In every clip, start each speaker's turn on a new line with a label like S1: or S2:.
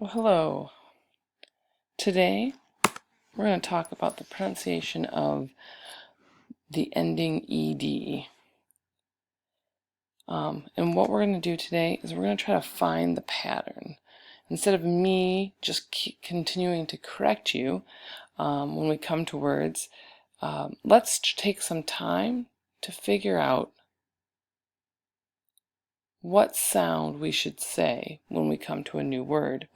S1: Well, hello. Today we're going to talk about the pronunciation of the ending ed. And what we're going to do today is we're going to try to find the pattern. Instead of me just continuing to correct you when we come to words, let's take some time to figure out what sound we should say when we come to a new word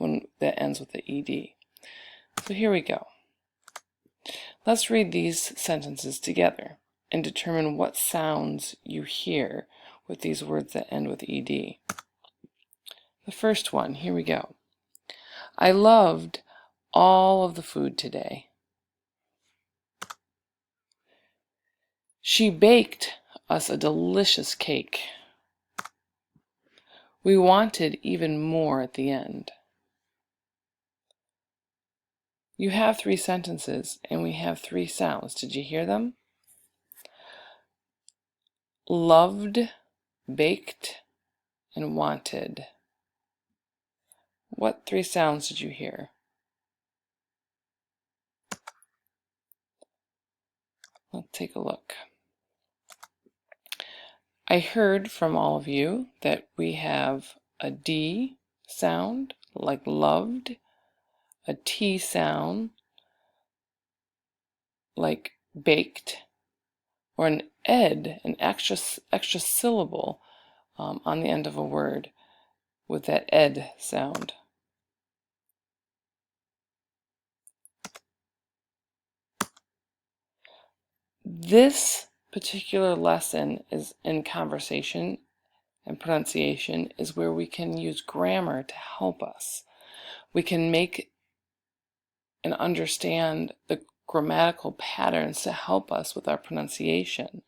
S1: that ends with the ed. So here we go. Let's read these sentences together and determine what sounds you hear with these words that end with ed. The first one, here we go. I loved all of the food today. She baked us a delicious cake. We wanted even more at the end. You have 3 sentences and we have 3 sounds. Did you hear them? Loved, baked, and wanted. What 3 sounds did you hear? Let's take a look. I heard from all of you that we have a D sound, like loved, a T sound, like baked, or an ed, an extra syllable on the end of a word with that ed sound. This particular lesson is in conversation and pronunciation is where we can use grammar to help us. We can make and understand the grammatical patterns to help us with our pronunciation.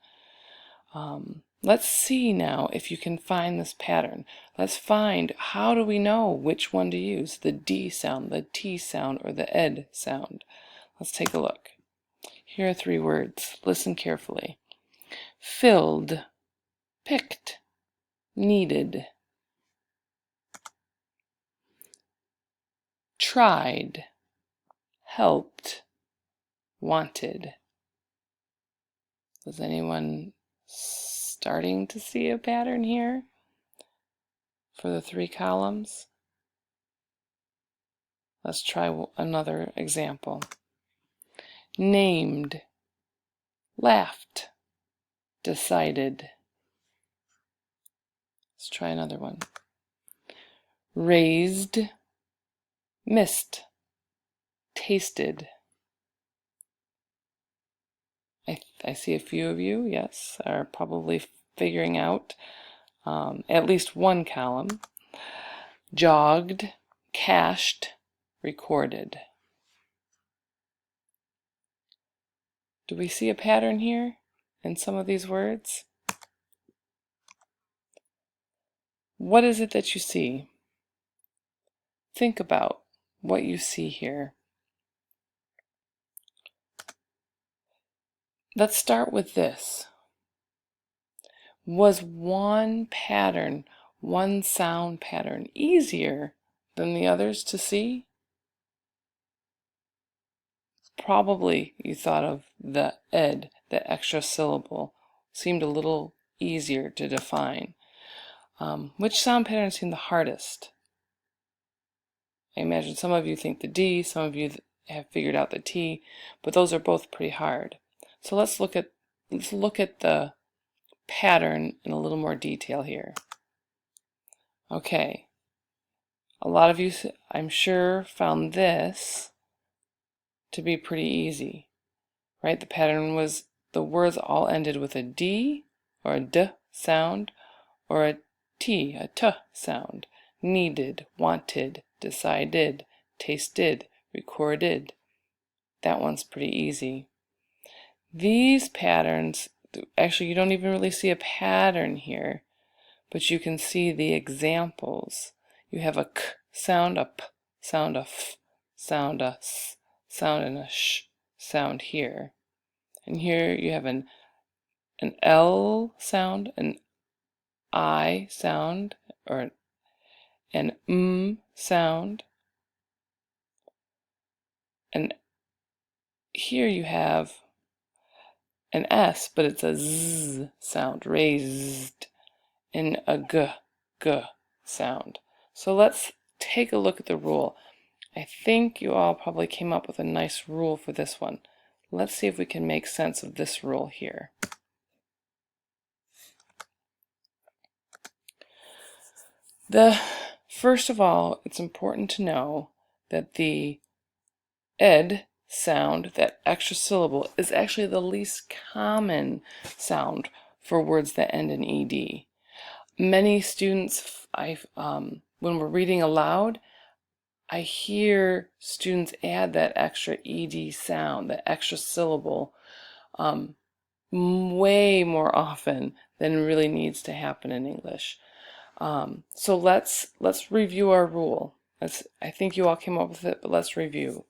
S1: Let's see now if you can find this pattern. Let's find, how do we know which one to use, the D sound, the T sound, or the ed sound? Let's take a look. Here are 3 words. Listen carefully. Filled, picked, needed. Tried, helped, wanted. Is anyone starting to see a pattern here for the 3 columns? Let's try another example. Named, laughed, decided. Let's try another one. Raised, missed, tasted. I see a few of you, yes, are probably figuring out at least one column. Jogged, cached, recorded. Do we see a pattern here in some of these words? What is it that you see? Think about what you see here. Let's start with this. Was one pattern, one sound pattern, easier than the others to see? Probably you thought of the ed, the extra syllable, seemed a little easier to define. Which sound pattern seemed the hardest? I imagine some of you think the D, some of you have figured out the T, but those are both pretty hard. So let's look at the pattern in a little more detail here. Okay, a lot of you, I'm sure, found this to be pretty easy, right? The pattern was the words all ended with a D or a D sound or a T, a T sound. Needed, wanted, decided, tasted, recorded. That one's pretty easy. These patterns, actually you don't even really see a pattern here, but you can see the examples. You have a K sound, a P sound, a F sound, a S sound, and a Sh sound here. And here you have an L sound, an I sound, or an sound, And here you have an S, but it's a Z sound, raised, and a G sound. So let's take a look at the rule. I think you all probably came up with a nice rule for this one. Let's see if we can make sense of this rule here. First of all, it's important to know that the ed sound, that extra syllable, is actually the least common sound for words that end in ed. Many students, when we're reading aloud, I hear students add that extra ed sound, that extra syllable, way more often than really needs to happen in English. So let's review our rule. I think you all came up with it, but let's review.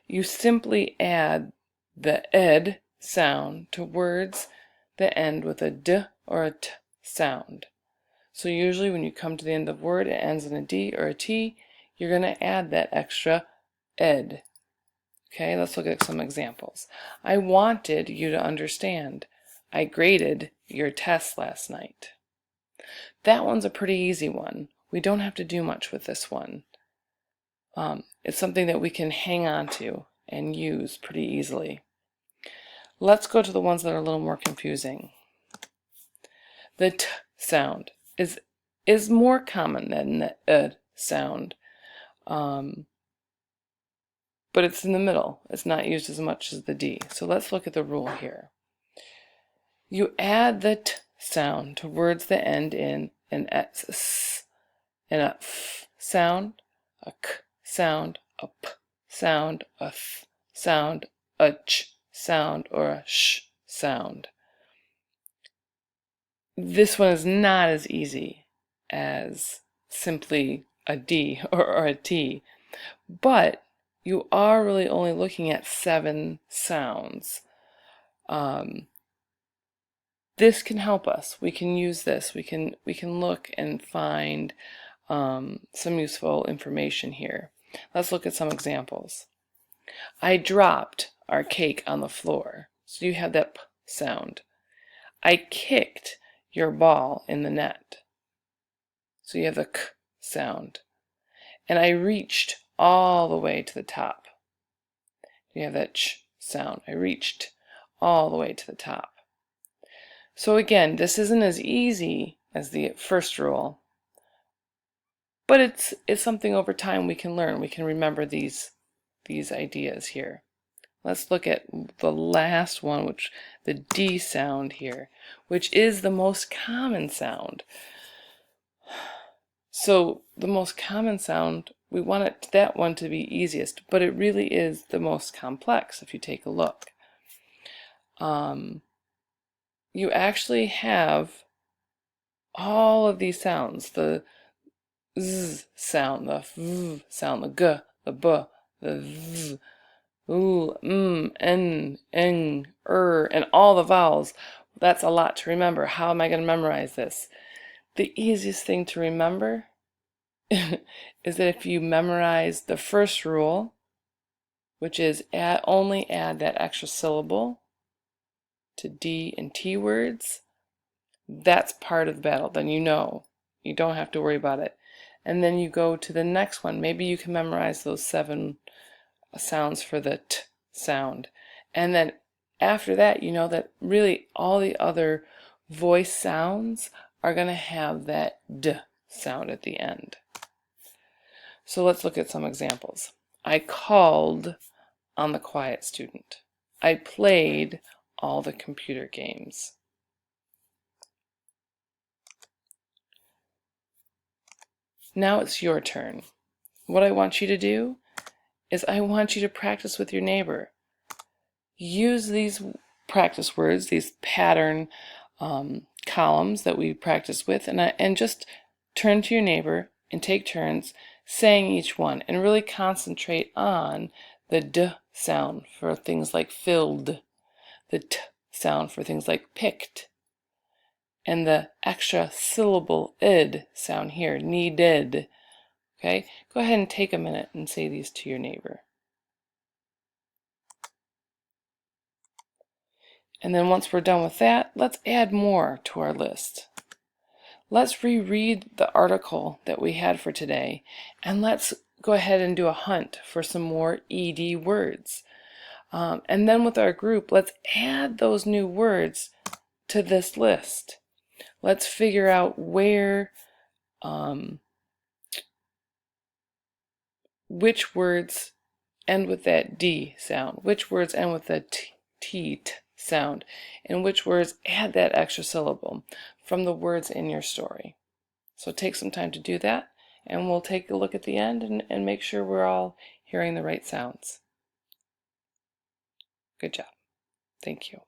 S1: You simply add the ed sound to words that end with a d or a t sound. So usually when you come to the end of the word, it ends in a d or a t, you're going to add that extra ed. Okay, let's look at some examples. I wanted you to understand. I graded your test last night. That one's a pretty easy one. We don't have to do much with this one. It's something that we can hang on to and use pretty easily. Let's go to the ones that are a little more confusing. The t sound is more common than the sound, but it's in the middle. It's not used as much as the d. So let's look at the rule here. You add the t sound to words that end in an s, and a f sound, a k sound, a p sound, a th sound, a ch sound, or a sh sound. This one is not as easy as simply a D or a T, but you are really only looking at 7 sounds. This can help us. We can use this. We can look and find some useful information here. Let's look at some examples. I dropped our cake on the floor. So you have that p sound. I kicked your ball in the net. So you have the k sound. And I reached all the way to the top. You have that ch sound. I reached all the way to the top. So again, this isn't as easy as the first rule, but it's something over time we can learn. We can remember these ideas here. Let's look at the last one, which the D sound here, which is the most common sound. So the most common sound, we want that one to be easiest, but it really is the most complex if you take a look. You actually have all of these sounds, the z sound, the v sound, the g, the b, the v, ooh, n, and all the vowels. That's a lot to remember. How am I going to memorize this? The easiest thing to remember is that if you memorize the first rule, which is only add that extra syllable to D and T words, that's part of the battle. Then you know. You don't have to worry about it. And then you go to the next one. Maybe you can memorize those 7 sounds for the t sound. And then after that, you know that really all the other voice sounds are going to have that d sound at the end. So let's look at some examples. I called on the quiet student. I played all the computer games. Now it's your turn. What I want you to do is I want you to practice with your neighbor. Use these practice words, these pattern columns that we practice with, and just turn to your neighbor and take turns saying each one, and really concentrate on the d sound for things like filled, the t sound for things like picked, and the extra syllable id sound here, needed. Okay, go ahead and take a minute and say these to your neighbor. And then once we're done with that, let's add more to our list. Let's reread the article that we had for today, and let's go ahead and do a hunt for some more ED words. And then with our group, let's add those new words to this list. Let's figure out where, which words end with that D sound, which words end with the T sound, and which words add that extra syllable from the words in your story. So take some time to do that, and we'll take a look at the end and make sure we're all hearing the right sounds. Good job. Thank you.